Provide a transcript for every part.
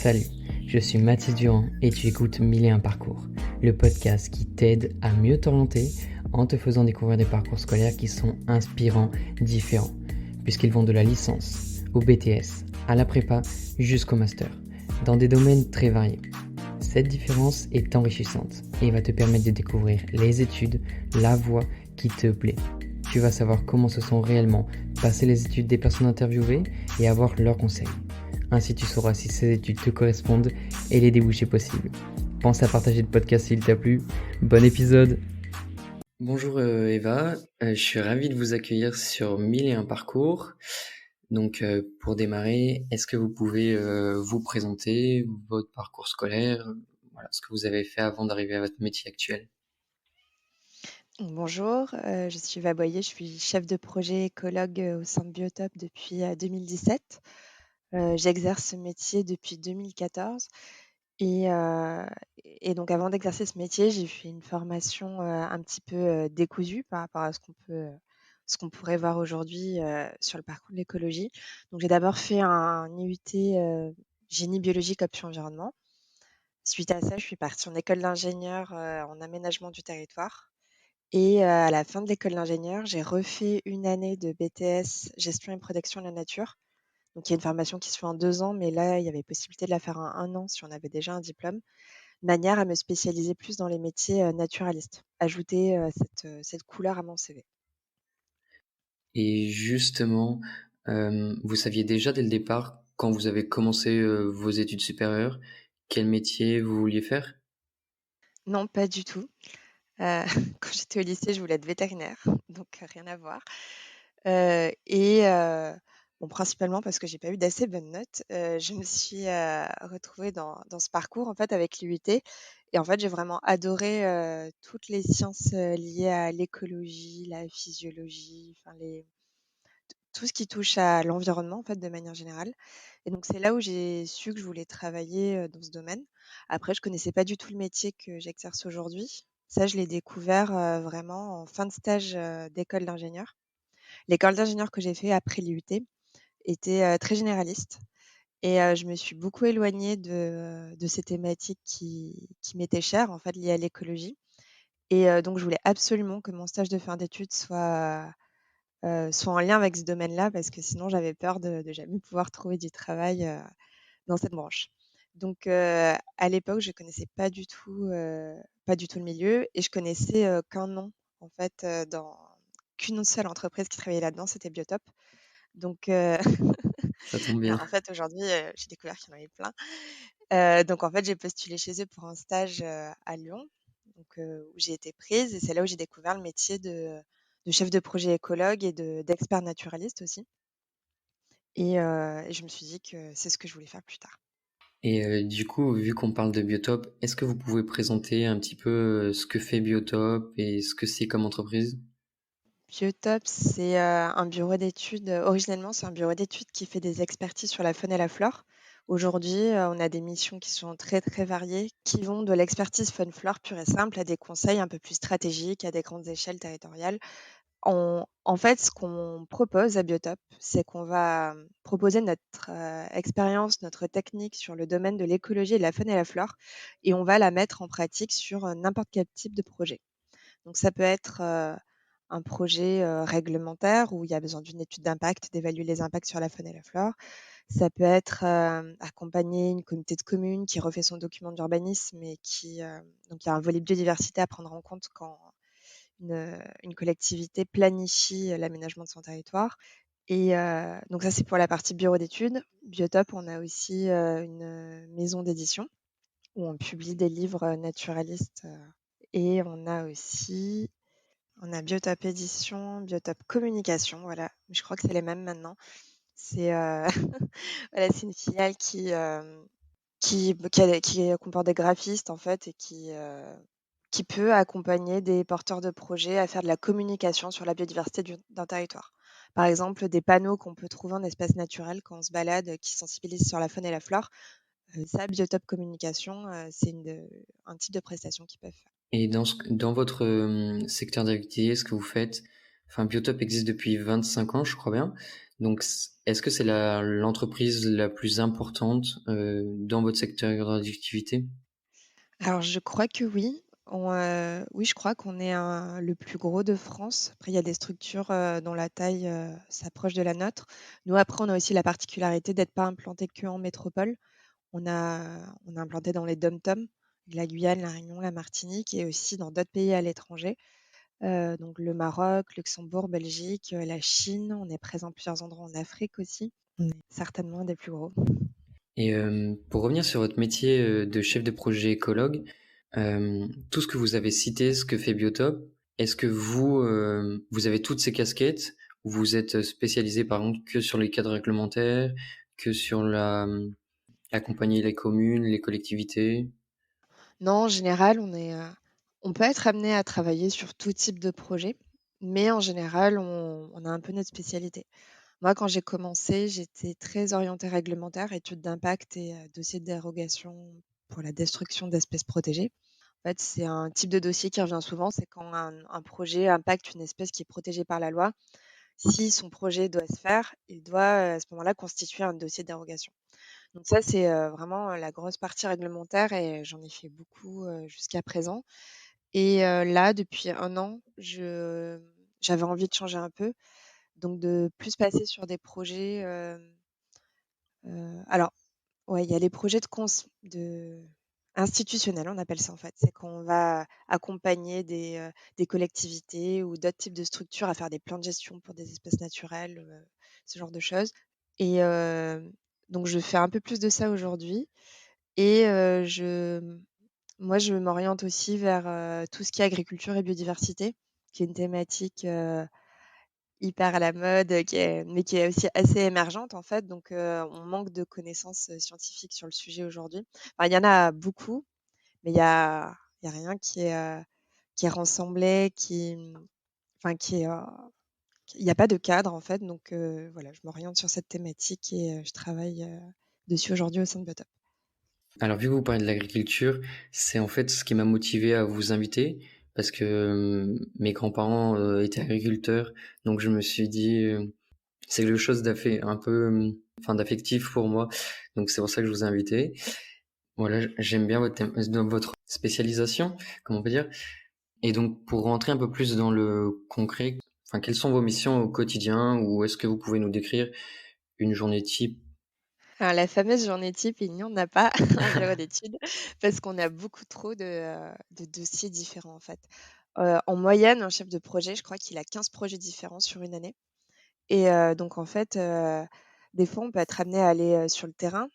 Salut, je suis Mathis Durand et tu écoutes 1001 Parcours, le podcast qui t'aide à mieux t'orienter en te faisant découvrir des parcours scolaires qui sont inspirants, différents, puisqu'ils vont de la licence au BTS, à la prépa jusqu'au master, dans des domaines très variés. Cette différence est enrichissante et va te permettre de découvrir les études, la voie qui te plaît. Tu vas savoir comment se sont réellement passées les études des personnes interviewées et avoir leurs conseils. Ainsi tu sauras si ces études te correspondent et les débouchés possibles. Pense à partager le podcast s'il t'a plu. Bon épisode. Bonjour Eva, je suis ravi de vous accueillir sur 1001 Parcours. Donc pour démarrer, est-ce que vous pouvez vous présenter votre parcours scolaire, voilà, ce que vous avez fait avant d'arriver à votre métier actuel? Bonjour, je suis Eva Boyer, je suis chef de projet écologue au sein de Biotop depuis 2017. J'exerce ce métier depuis 2014 et, euh, et donc avant d'exercer ce métier, j'ai fait une formation un petit peu décousue par rapport à ce qu'on pourrait voir aujourd'hui sur le parcours de l'écologie. Donc j'ai d'abord fait un IUT génie biologique option environnement. Suite à ça, je suis partie en école d'ingénieur en aménagement du territoire. Et à la fin de l'école d'ingénieur, j'ai refait une année de BTS gestion et protection de la nature. Donc, il y a une formation qui se fait en 2 ans, mais là, il y avait possibilité de la faire en 1 an si on avait déjà un diplôme, de manière à me spécialiser plus dans les métiers naturalistes, ajouter cette couleur à mon CV. Et justement, vous saviez déjà dès le départ, quand vous avez commencé vos études supérieures, quel métier vous vouliez faire? Non, pas du tout. Euh, Quand j'étais au lycée, je voulais être vétérinaire, donc rien à voir. Bon, principalement parce que j'ai pas eu d'assez bonnes notes, je me suis retrouvée dans ce parcours en fait avec l'IUT et en fait j'ai vraiment adoré toutes les sciences liées à l'écologie, la physiologie, enfin tout ce qui touche à l'environnement en fait de manière générale. Et donc c'est là où j'ai su que je voulais travailler dans ce domaine. Après, je connaissais pas du tout le métier que j'exerce aujourd'hui. Ça, je l'ai découvert vraiment en fin de stage d'école d'ingénieur. L'école d'ingénieur que j'ai fait après l'IUT était très généraliste et je me suis beaucoup éloignée de ces thématiques qui m'étaient chères, en fait, liées à l'écologie. Et donc je voulais absolument que mon stage de fin d'études soit en lien avec ce domaine-là parce que sinon j'avais peur de jamais pouvoir trouver du travail dans cette branche. Donc à l'époque, je connaissais pas du tout le milieu et je connaissais qu'un nom en fait qu'une seule entreprise qui travaillait là-dedans, c'était Biotop. Donc Ça tombe bien. en fait aujourd'hui, j'ai découvert qu'il y en avait plein. Donc en fait, j'ai postulé chez eux pour un stage à Lyon, donc où j'ai été prise et c'est là où j'ai découvert le métier de chef de projet écologue et d'expert naturaliste aussi. Et je me suis dit que c'est ce que je voulais faire plus tard. Et du coup, vu qu'on parle de Biotop, est-ce que vous pouvez présenter un petit peu ce que fait Biotop et ce que c'est comme entreprise? Biotop, c'est un bureau d'études. Originellement, c'est un bureau d'études qui fait des expertises sur la faune et la flore. Aujourd'hui, on a des missions qui sont très très variées, qui vont de l'expertise faune-flore pure et simple à des conseils un peu plus stratégiques, à des grandes échelles territoriales. En fait, ce qu'on propose à Biotop, c'est qu'on va proposer notre expérience, notre technique sur le domaine de l'écologie et de la faune et la flore, et on va la mettre en pratique sur n'importe quel type de projet. Donc ça peut être un projet réglementaire où il y a besoin d'une étude d'impact, d'évaluer les impacts sur la faune et la flore. Ça peut être accompagner une communauté de communes qui refait son document d'urbanisme et donc il y a un volet biodiversité à prendre en compte quand une collectivité planifie l'aménagement de son territoire. Et donc ça, c'est pour la partie bureau d'études. Biotop, on a aussi une maison d'édition où on publie des livres naturalistes. Et on a Biotop Édition, Biotop Communication, voilà. Je crois que c'est les mêmes maintenant. C'est voilà, c'est une filiale qui comporte des graphistes en fait et qui peut accompagner des porteurs de projets à faire de la communication sur la biodiversité d'un territoire. Par exemple, des panneaux qu'on peut trouver en espace naturel quand on se balade, qui sensibilisent sur la faune et la flore. Ça, Biotop Communication, c'est un type de prestation qu'ils peuvent faire. Et dans votre secteur d'activité, ce que vous faites, enfin, Biotop existe depuis 25 ans, je crois bien. Donc, est-ce que c'est l'entreprise la plus importante dans votre secteur d'activité? Alors je crois que oui. Oui, je crois qu'on est le plus gros de France. Après, il y a des structures dont la taille s'approche de la nôtre. Nous, après, on a aussi la particularité d'être pas implanté que en métropole. On est implanté dans les DOM-TOM, la Guyane, la Réunion, la Martinique et aussi dans d'autres pays à l'étranger. Donc le Maroc, Luxembourg, Belgique, la Chine. On est présent à plusieurs endroits en Afrique aussi. On est certainement un des plus gros. Et pour revenir sur votre métier de chef de projet écologue, tout ce que vous avez cité, ce que fait Biotop, est-ce que vous avez toutes ces casquettes ou vous êtes spécialisé par exemple que sur les cadres réglementaires, que sur accompagner les communes, les collectivités? Non, en général, on peut être amené à travailler sur tout type de projet, mais en général, on a un peu notre spécialité. Moi, quand j'ai commencé, j'étais très orientée réglementaire, études d'impact et dossier de dérogation pour la destruction d'espèces protégées. En fait, c'est un type de dossier qui revient souvent, c'est quand un projet impacte une espèce qui est protégée par la loi. Si son projet doit se faire, il doit à ce moment-là constituer un dossier de dérogation. Donc ça, c'est vraiment la grosse partie réglementaire et j'en ai fait beaucoup jusqu'à présent. Et là, depuis 1 an, j'avais envie de changer un peu, donc de plus passer sur des projets. Alors, ouais, il y a les projets de institutionnels, on appelle ça en fait. C'est qu'on va accompagner des collectivités ou d'autres types de structures à faire des plans de gestion pour des espèces naturelles, ce genre de choses. Et donc, je fais un peu plus de ça aujourd'hui. Et moi, je m'oriente aussi vers tout ce qui est agriculture et biodiversité, qui est une thématique hyper à la mode, mais qui est aussi assez émergente en fait. Donc, on manque de connaissances scientifiques sur le sujet aujourd'hui. Enfin, il y en a beaucoup, mais il y a rien qui est rassemblé, enfin, il n'y a pas de cadre en fait. Donc, voilà, je m'oriente sur cette thématique et je travaille dessus aujourd'hui au sein de Biotop. Alors, vu que vous parlez de l'agriculture, c'est en fait ce qui m'a motivé à vous inviter, parce que mes grands-parents étaient agriculteurs, donc je me suis dit, c'est quelque chose un peu, enfin, d'affectif pour moi, donc c'est pour ça que je vous ai invité. Voilà, j'aime bien votre spécialisation, comment on peut dire. Et donc, pour rentrer un peu plus dans le concret, enfin, quelles sont vos missions au quotidien, ou est-ce que vous pouvez nous décrire une journée type? Alors la fameuse journée type, il n'y en a pas en bureau d'études parce qu'on a beaucoup trop de dossiers différents en fait. En moyenne, un chef de projet, je crois qu'il a 15 projets différents sur une année et donc en fait, des fois, on peut être amené à aller, sur le terrain,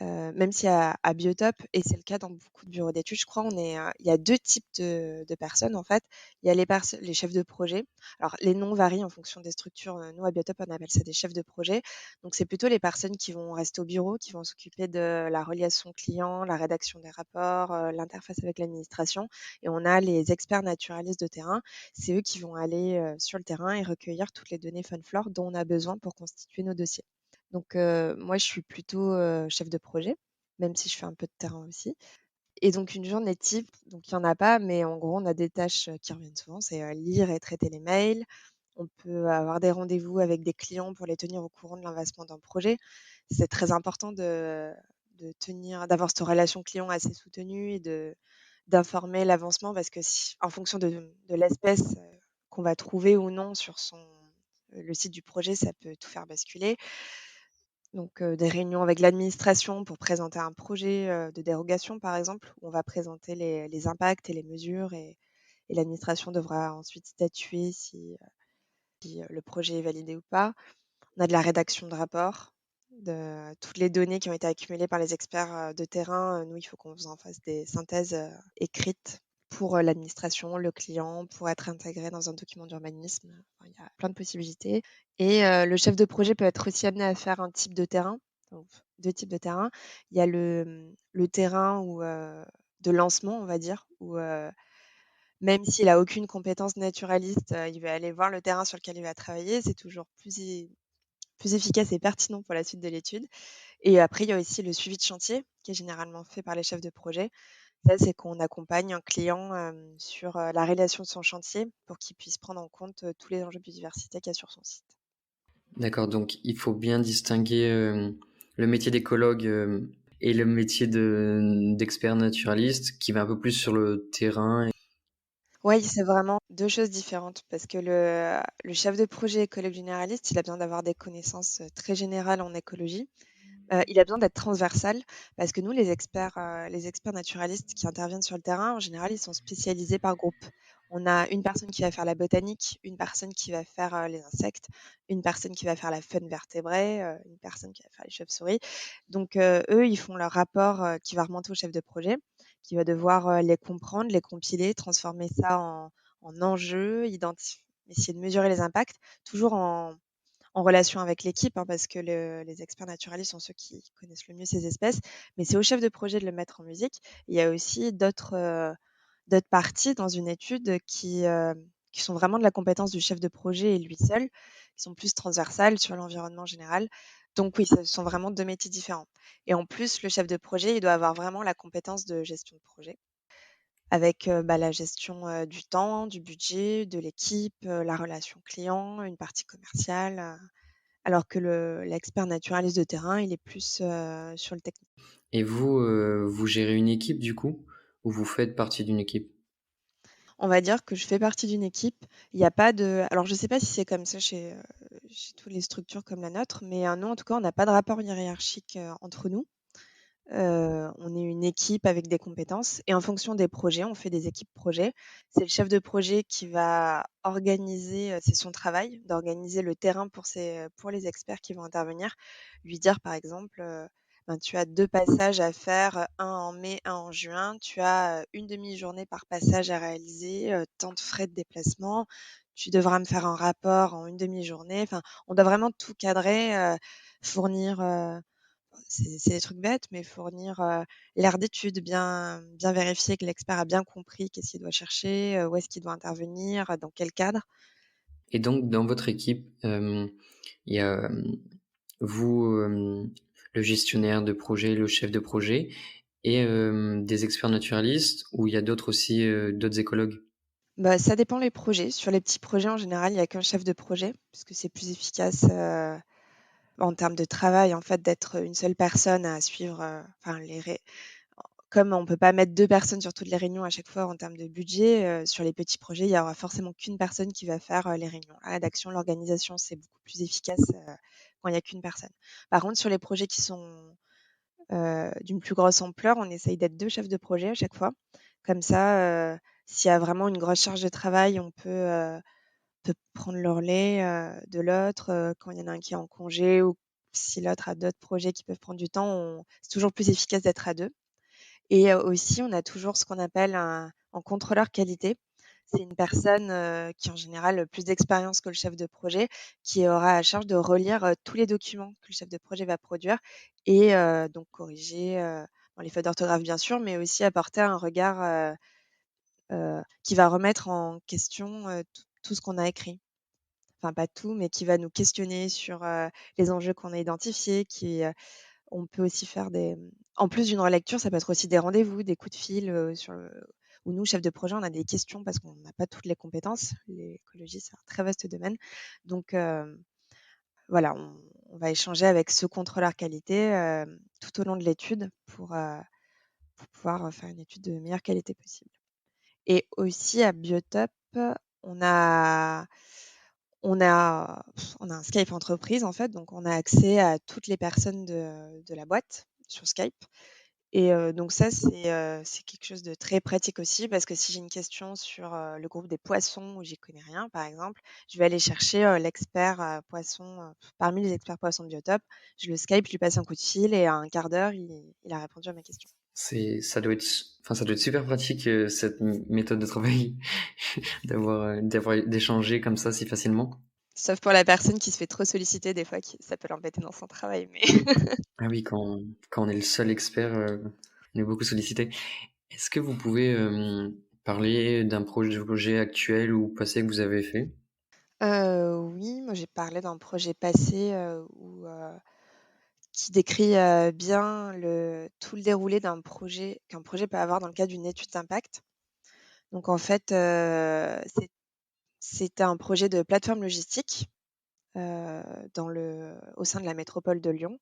même si à Biotop et c'est le cas dans beaucoup de bureaux d'études, je crois, il y a 2 types de personnes, en fait. Il y a les chefs de projet. Alors les noms varient en fonction des structures, nous, à Biotop, on appelle ça des chefs de projet. Donc c'est plutôt les personnes qui vont rester au bureau, qui vont s'occuper de la relation client, la rédaction des rapports, l'interface avec l'administration et on a les experts naturalistes de terrain. C'est eux qui vont aller, sur le terrain et recueillir toutes les données Funflore dont on a besoin pour constituer nos dossiers. Donc moi, je suis plutôt, chef de projet, même si je fais un peu de terrain aussi et donc une journée type, donc il y en a pas, mais en gros, on a des tâches, qui reviennent souvent, c'est, lire et traiter les mails. On peut avoir des rendez-vous avec des clients pour les tenir au courant de l'avancement d'un projet. C'est très important d'avoir cette relation client assez soutenue et d'informer l'avancement parce que si en fonction de l'espèce, qu'on va trouver ou non sur le site du projet, ça peut tout faire basculer. Donc, des réunions avec l'administration pour présenter un projet, de dérogation, par exemple, où on va présenter les impacts et les mesures et l'administration devra ensuite statuer si le projet est validé ou pas. On a de la rédaction de rapports, de toutes les données qui ont été accumulées par les experts, de terrain, nous, il faut qu'on en fasse des synthèses, écrites pour, l'administration, le client, pour être intégré dans un document d'urbanisme. Enfin, il y a plein de possibilités et le chef de projet peut être aussi amené à faire un type de terrain, donc 2 types de terrain. Il y a le terrain de lancement, on va dire, où, même s'il a aucune compétence naturaliste, il va aller voir le terrain sur lequel il va travailler. C'est toujours plus efficace et pertinent pour la suite de l'étude et après, il y a aussi le suivi de chantier qui est généralement fait par les chefs de projet. Ça, c'est qu'on accompagne un client, sur, la réalisation de son chantier pour qu'il puisse prendre en compte, tous les enjeux biodiversité qu'il y a sur son site. D'accord, donc il faut bien distinguer, le métier d'écologue, et le métier d'expert naturaliste qui va un peu plus sur le terrain. Oui, c'est vraiment 2 choses différentes parce que le chef de projet écologue généraliste, il a besoin d'avoir des connaissances, très générales en écologie. Il a besoin d'être transversal parce que nous, les experts naturalistes qui interviennent sur le terrain, en général, ils sont spécialisés par groupe. On a une personne qui va faire la botanique, une personne qui va faire, les insectes, une personne qui va faire la faune vertébrée, une personne qui va faire les chauves-souris. Donc, eux, ils font leur rapport, qui va remonter au chef de projet, qui va devoir, les comprendre, les compiler, transformer ça en enjeux, essayer de mesurer les impacts, toujours en relation avec l'équipe, hein, parce que les experts naturalistes sont ceux qui connaissent le mieux ces espèces, mais c'est au chef de projet de le mettre en musique. Il y a aussi d'autres parties dans une étude qui sont vraiment de la compétence du chef de projet et lui seul, qui sont plus transversales sur l'environnement général. Donc oui, ce sont vraiment 2 métiers différents et en plus, le chef de projet, il doit avoir vraiment la compétence de gestion de projet avec, la gestion, du temps, du budget, de l'équipe, la relation client, une partie commerciale, alors que l'expert naturaliste de terrain, il est plus, sur le technique. Et vous, vous gérez une équipe du coup? Ou vous faites partie d'une équipe? On va dire que je fais partie d'une équipe. Il y a pas de alors je sais pas si c'est comme ça chez toutes les structures comme la nôtre, mais, nous, en tout cas, on n'a pas de rapport hiérarchique, entre nous. On est une équipe avec des compétences et en fonction des projets, on fait des équipes projets. C'est le chef de projet qui va organiser, c'est son travail d'organiser le terrain pour les experts qui vont intervenir. Lui dire par exemple, ben: «Tu as 2 passages à faire, un en mai, un en juin. Tu as, 1 demi-journée par passage à réaliser, tant de frais de déplacement. Tu devras me faire un rapport en une demi-journée». Enfin, on doit vraiment tout cadrer, fournir, c'est des trucs bêtes, mais fournir, l'aire d'étude, bien vérifier que l'expert a bien compris qu'est-ce qu'il doit chercher, où est-ce qu'il doit intervenir, dans quel cadre. Et donc dans votre équipe, il y a, vous, le gestionnaire de projet, le chef de projet et des experts naturalistes ou il y a d'autres aussi, d'autres écologues? Bah, ça dépend les projets. Sur les petits projets, en général, il y a qu'un chef de projet, parce que c'est plus efficace, en termes de travail, en fait, d'être une seule personne à suivre, enfin les ré comme on peut pas mettre 2 personnes sur toutes les réunions à chaque fois en termes de budget, sur les petits projets, il y aura forcément qu'une personne qui va faire, les réunions. La rédaction, l'organisation, c'est beaucoup plus efficace, quand il y a qu'une personne. Par contre, sur les projets qui sont, d'une plus grosse ampleur, on essaye d'être 2 chefs de projet à chaque fois. Comme ça, s'il y a vraiment une grosse charge de travail, on peut prendre le relais, de l'autre, quand il y en a un qui est en congé ou si l'autre a d'autres projets qui peuvent prendre du temps, on c'est toujours plus efficace d'être à 2. Et aussi, on a toujours ce qu'on appelle un contrôleur qualité. C'est une personne, qui en général a plus d'expérience que le chef de projet, qui aura à charge de relire, tous les documents que le chef de projet va produire et donc corriger, bon les fautes d'orthographe bien sûr, mais aussi apporter un regard, qui va remettre en question, tout ce qu'on a écrit. Enfin pas tout, mais qui va nous questionner sur, les enjeux qu'on a identifiés, on peut aussi faire en plus d'une relecture, ça peut être aussi des rendez-vous, des coups de fil, où nous, chefs de projet, on a des questions parce qu'on n'a pas toutes les compétences. L'écologie, c'est un très vaste domaine. Donc, voilà, on va échanger avec ce contrôleur qualité, tout au long de l'étude pour pouvoir, faire une étude de meilleure qualité possible. Et aussi à Biotop, on a on a un Skype entreprise, en fait, donc on a accès à toutes les personnes de la boîte sur Skype. Et donc ça, c'est quelque chose de très pratique aussi parce que si j'ai une question sur, le groupe des poissons où j'y connais rien, par exemple, je vais aller chercher, l'expert, poisson, parmi les experts poissons de Biotop. Je le Skype, je lui passe un coup de fil et à un quart d'heure, il a répondu à ma question. Ça doit être super pratique, cette méthode de travail d'échanger comme ça si facilement. Sauf pour la personne qui se fait trop solliciter des fois, qui ça peut l'embêter dans son travail, mais Ah oui, quand on est le seul expert, on est beaucoup sollicité. Est-ce que vous pouvez, parler d'un projet actuel ou passé que vous avez fait? Oui, moi j'ai parlé d'un projet passé, qui décrit bien tout le déroulé d'un projet qu'un projet peut avoir dans le cadre d'une étude d'impact. Donc en fait, c'était un projet de plateforme logistique au sein de la métropole de Lyon,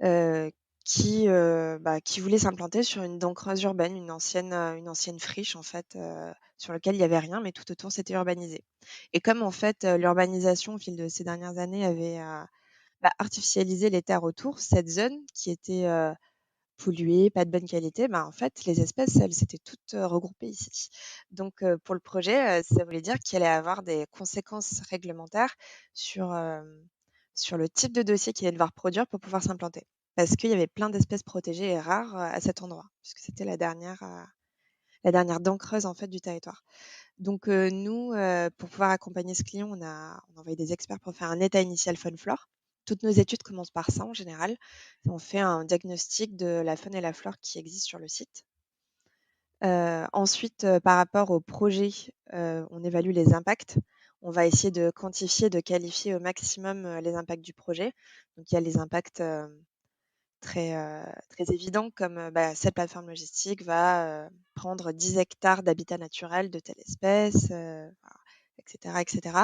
euh, qui voulait s'implanter sur une dent creuse urbaine, une ancienne friche en fait, sur laquelle il n'y avait rien, mais tout autour c'était urbanisé. Et comme en fait l'urbanisation au fil de ces dernières années avait artificialisé les terres autour, cette zone qui était polluée, pas de bonne qualité, en fait les espèces elles s'étaient toutes regroupées ici. Donc pour le projet, ça voulait dire qu'il allait avoir des conséquences réglementaires sur, sur le type de dossier qu'il allait devoir produire pour pouvoir s'implanter. Parce qu'il y avait plein d'espèces protégées et rares à cet endroit, puisque c'était la dernière dent creuse en fait du territoire. Donc nous, pour pouvoir accompagner ce client, on a envoyé des experts pour faire un état initial faune flore. Toutes nos études commencent par ça en général. On fait un diagnostic de la faune et la flore qui existent sur le site. Ensuite, par rapport au projet, on évalue les impacts. On va essayer de quantifier, de qualifier au maximum les impacts du projet. Donc il y a les impacts très évidents comme cette plateforme logistique va prendre 10 hectares d'habitat naturel de telle espèce, etc., etc.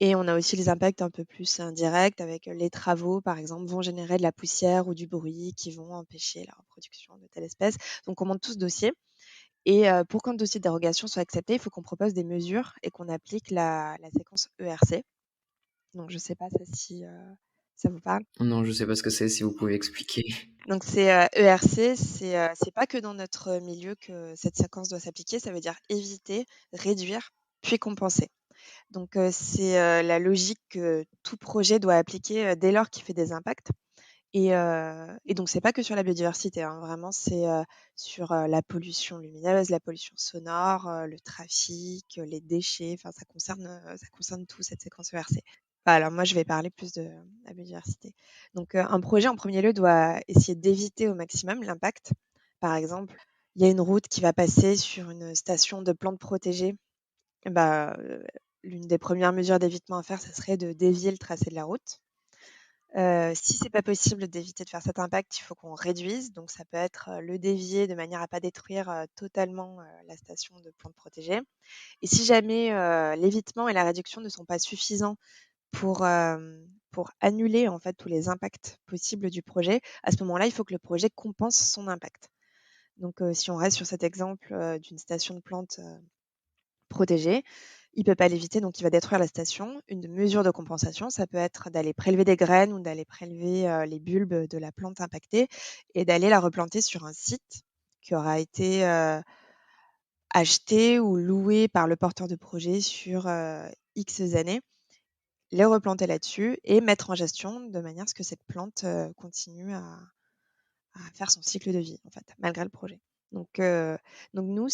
Et on a aussi les impacts un peu plus indirects avec les travaux, par exemple, vont générer de la poussière ou du bruit qui vont empêcher la reproduction de telle espèce. Donc on monte tout ce dossier. Et pour qu'un dossier de dérogation soit accepté, il faut qu'on propose des mesures et qu'on applique la séquence ERC. Donc je ne sais pas si ça vous parle. Non, je sais pas ce que c'est, si vous pouvez expliquer. Donc c'est ERC, c'est pas que dans notre milieu que cette séquence doit s'appliquer, ça veut dire éviter, réduire, puis compenser. Donc c'est la logique que tout projet doit appliquer dès lors qu'il fait des impacts. Et donc c'est pas que sur la biodiversité, hein, vraiment c'est sur la pollution lumineuse, la pollution sonore, le trafic, les déchets, enfin ça concerne tout cette séquence ERC. Alors moi je vais parler plus de la biodiversité. Donc un projet en premier lieu doit essayer d'éviter au maximum l'impact. Par exemple, il y a une route qui va passer sur une station de plantes protégées. L'une des premières mesures d'évitement à faire, ça serait de dévier le tracé de la route. Si c'est pas possible d'éviter de faire cet impact, il faut qu'on réduise. Donc ça peut être le dévier de manière à pas détruire totalement la station de plantes protégées. Et si jamais l'évitement et la réduction ne sont pas suffisants pour, pour annuler en fait tous les impacts possibles du projet, à ce moment-là, il faut que le projet compense son impact. Donc si on reste sur cet exemple d'une station de plantes protégée, il peut pas l'éviter, donc il va détruire la station. Une mesure de compensation, ça peut être d'aller prélever des graines ou d'aller prélever les bulbes de la plante impactée et d'aller la replanter sur un site qui aura été acheté ou loué par le porteur de projet sur X années, les replanter là-dessus et mettre en gestion de manière à ce que cette plante continue à faire son cycle de vie, en fait, malgré le projet. Donc nous,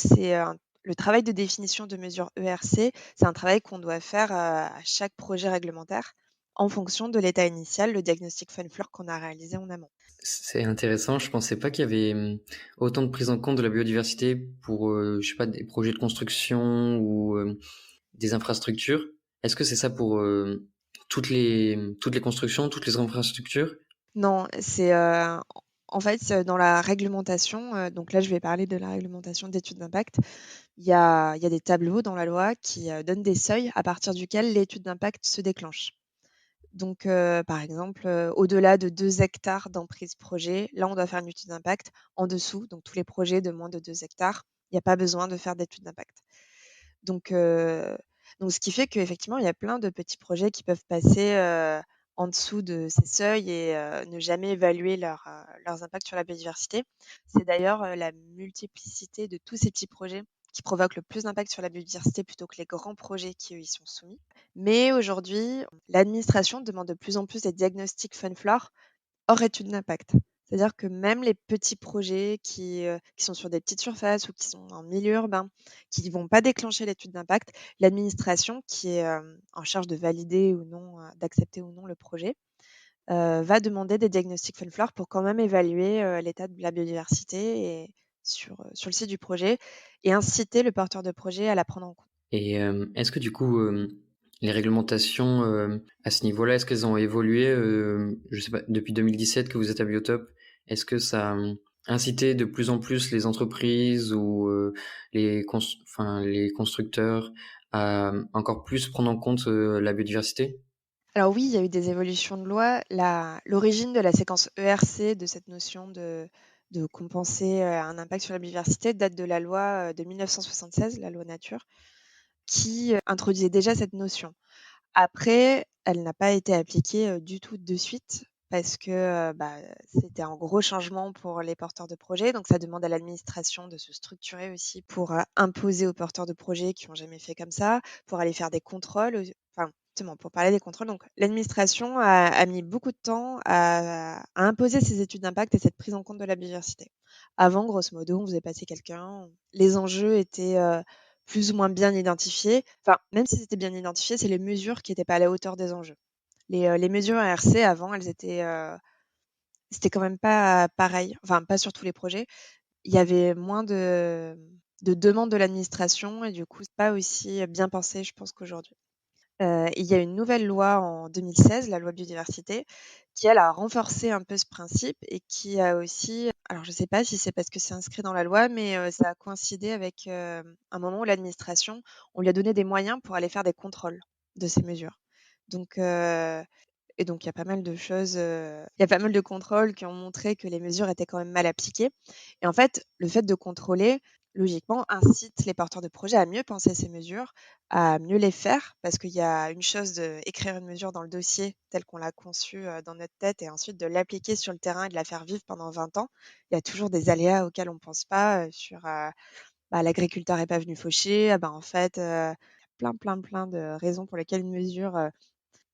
le travail de définition de mesures ERC, c'est un travail qu'on doit faire à chaque projet réglementaire en fonction de l'état initial, le diagnostic faune flore qu'on a réalisé en amont. C'est intéressant, je pensais pas qu'il y avait autant de prise en compte de la biodiversité pour, je sais pas, des projets de construction ou des infrastructures. Est-ce que c'est ça pour toutes les constructions, toutes les infrastructures? Non, en fait dans la réglementation, donc là je vais parler de la réglementation d'études d'impact. Il y a des tableaux dans la loi qui donnent des seuils à partir duquel l'étude d'impact se déclenche. Donc, par exemple, au-delà de 2 hectares d'emprise projet, là, on doit faire une étude d'impact. En dessous, donc tous les projets de moins de 2 hectares, il n'y a pas besoin de faire d'étude d'impact. Donc, ce qui fait qu'effectivement, il y a plein de petits projets qui peuvent passer en dessous de ces seuils et ne jamais évaluer leurs impacts sur la biodiversité. C'est d'ailleurs la multiplicité de tous ces petits projets qui provoquent le plus d'impact sur la biodiversité plutôt que les grands projets qui, eux, y sont soumis. Mais aujourd'hui, l'administration demande de plus en plus des diagnostics faune flore hors étude d'impact. C'est-à-dire que même les petits projets qui sont sur des petites surfaces ou qui sont en milieu urbain, qui ne vont pas déclencher l'étude d'impact, l'administration qui est en charge de valider ou non, d'accepter ou non le projet, va demander des diagnostics faune flore pour quand même évaluer l'état de la biodiversité sur le site du projet et inciter le porteur de projet à la prendre en compte. Et est-ce que du coup, les réglementations à ce niveau-là, est-ce qu'elles ont évolué je sais pas, depuis 2017 que vous êtes à Biotop, est-ce que ça a incité de plus en plus les entreprises ou les constructeurs à encore plus prendre en compte la biodiversité? Alors oui, il y a eu des évolutions de loi. L'origine de la séquence ERC, de cette notion de compenser, un impact sur la biodiversité, date de la loi, de 1976, la loi Nature, qui, introduisait déjà cette notion. Après, elle n'a pas été appliquée, du tout de suite parce que, c'était un gros changement pour les porteurs de projets. Donc ça demande à l'administration de se structurer aussi pour, imposer aux porteurs de projets qui ont jamais fait comme ça, pour aller faire des contrôles, enfin, justement, pour parler des contrôles. Donc l'administration a mis beaucoup de temps à imposer ces études d'impact et cette prise en compte de la biodiversité. Avant, grosso modo, on faisait passer quelqu'un, les enjeux étaient, plus ou moins bien identifiés. Enfin, même si c'était bien identifié, c'est les mesures qui étaient pas à la hauteur des enjeux. Les mesures ARC avant, elles étaient, c'était quand même pas pareil, enfin pas sur tous les projets. Il y avait moins de demandes de l'administration et du coup, c'est pas aussi bien pensé, je pense, qu'aujourd'hui. Il y a une nouvelle loi en 2016, la loi biodiversité, qui elle a renforcé un peu ce principe et qui a aussi, alors je sais pas si c'est parce que c'est inscrit dans la loi, mais ça a coïncidé avec, un moment où l'administration, on lui a donné des moyens pour aller faire des contrôles de ces mesures. Donc et donc il y a pas mal de choses, il y a pas mal de contrôles qui ont montré que les mesures étaient quand même mal appliquées et en fait, le fait de contrôler, logiquement, incite les porteurs de projets à mieux penser ces mesures, à mieux les faire parce qu'il y a une chose d'écrire une mesure dans le dossier telle qu'on l'a conçue, dans notre tête et ensuite de l'appliquer sur le terrain et de la faire vivre pendant 20 ans. Il y a toujours des aléas auxquels on pense pas, sur, l'agriculteur est pas venu faucher, ah bah, en fait, plein de raisons pour lesquelles une mesure,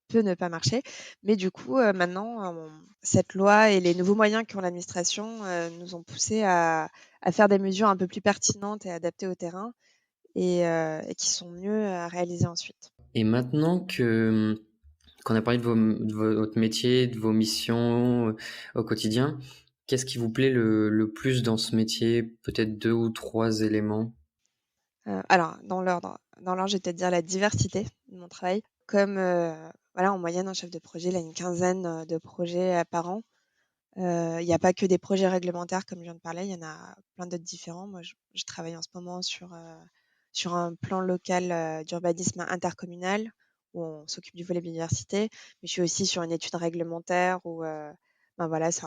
peut ne pas marcher. Mais du coup, maintenant, cette loi et les nouveaux moyens qu'ont l'administration, nous ont poussés à faire des mesures un peu plus pertinentes et adaptées au terrain et qui sont mieux à réaliser ensuite. Et maintenant qu'on a parlé de votre métier, de vos missions au quotidien, qu'est-ce qui vous plaît le plus dans ce métier? Peut-être 2 ou 3 éléments? Alors dans l'ordre, je vais peut-être dire la diversité de mon travail. Comme, voilà, en moyenne, un chef de projet, il a une quinzaine, de projets, par an. Il y a pas que des projets réglementaires comme je viens de parler, il y en a plein d'autres différents. Moi, je travaille en ce moment sur un plan local, d'urbanisme intercommunal où on s'occupe du volet biodiversité, mais je suis aussi sur une étude réglementaire où, voilà, c'est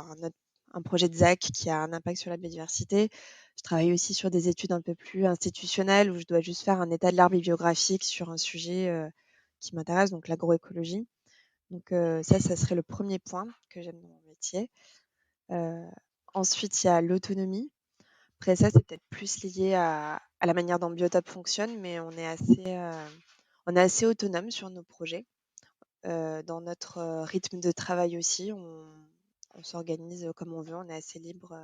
un projet de ZAC qui a un impact sur la biodiversité. Je travaille aussi sur des études un peu plus institutionnelles où je dois juste faire un état de l'arbre bibliographique sur un sujet, qui m'intéresse, donc l'agroécologie. Donc ça serait le premier point que j'aime dans mon métier. Heu, Ensuite, il y a l'autonomie. Après ça, c'est peut-être plus lié à la manière dont Biotop fonctionne, mais on est assez autonome sur nos projets. Dans notre, rythme de travail aussi, on s'organise, comme on veut, on est assez libre,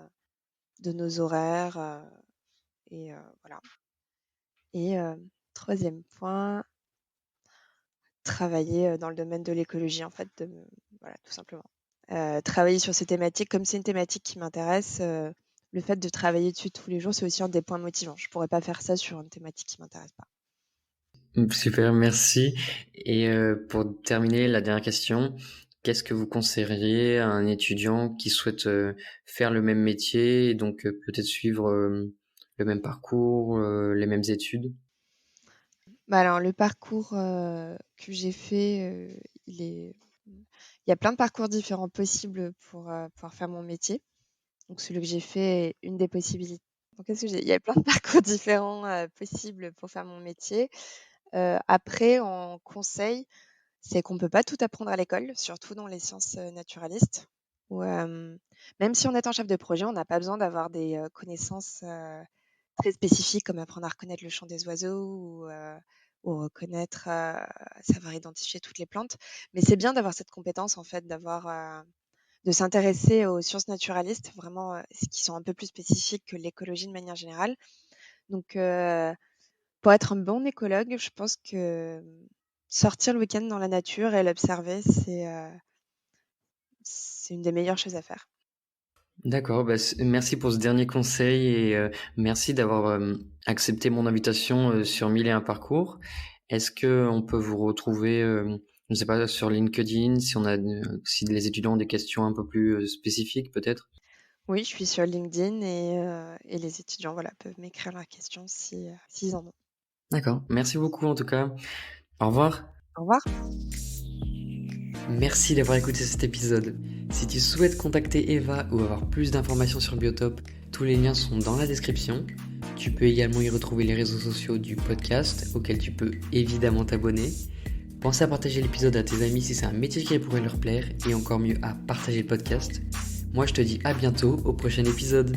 de nos horaires, voilà et 3e point, travailler, dans le domaine de l'écologie en fait, voilà, tout simplement. Travailler sur ces thématiques, comme c'est une thématique qui m'intéresse, le fait de travailler dessus tous les jours, c'est aussi un des points motivants. Je pourrais pas faire ça sur une thématique qui m'intéresse pas. Super, merci. Et pour terminer, la dernière question, qu'est-ce que vous conseilleriez à un étudiant qui souhaite faire le même métier et donc peut-être suivre le même parcours, les mêmes études? Alors le parcours, que j'ai fait, il y a plein de parcours différents possibles pour, pouvoir faire mon métier. Donc celui que j'ai fait est une des possibilités. Donc qu'est-ce que j'ai il y a plein de parcours différents, possibles pour faire mon métier. Après en conseil, c'est qu'on peut pas tout apprendre à l'école, surtout dans les sciences, naturalistes où, même si on est un chef de projet, on n'a pas besoin d'avoir des, connaissances, très spécifiques comme apprendre à reconnaître le chant des oiseaux ou reconnaître, savoir identifier toutes les plantes. Mais c'est bien d'avoir cette compétence en fait, de s'intéresser aux sciences naturalistes, vraiment, qui sont un peu plus spécifiques que l'écologie de manière générale. Donc pour être un bon écologue, je pense que, sortir le week-end dans la nature et l'observer, c'est une des meilleures choses à faire. D'accord, bah, merci pour ce dernier conseil et merci d'avoir accepté mon invitation sur 1001 parcours. Est-ce qu'on peut vous retrouver, je ne sais pas, sur LinkedIn, si les étudiants ont des questions un peu plus, spécifiques peut-être? Oui, je suis sur LinkedIn et les étudiants, voilà, peuvent m'écrire leurs questions s'ils en ont. D'accord, merci beaucoup en tout cas. Au revoir. Au revoir. Merci d'avoir écouté cet épisode. Si tu souhaites contacter Eva ou avoir plus d'informations sur Biotop, tous les liens sont dans la description. Tu peux également y retrouver les réseaux sociaux du podcast, auxquels tu peux évidemment t'abonner. Pense à partager l'épisode à tes amis si c'est un métier qui pourrait leur plaire, et encore mieux à partager le podcast. Moi je te dis à bientôt au prochain épisode.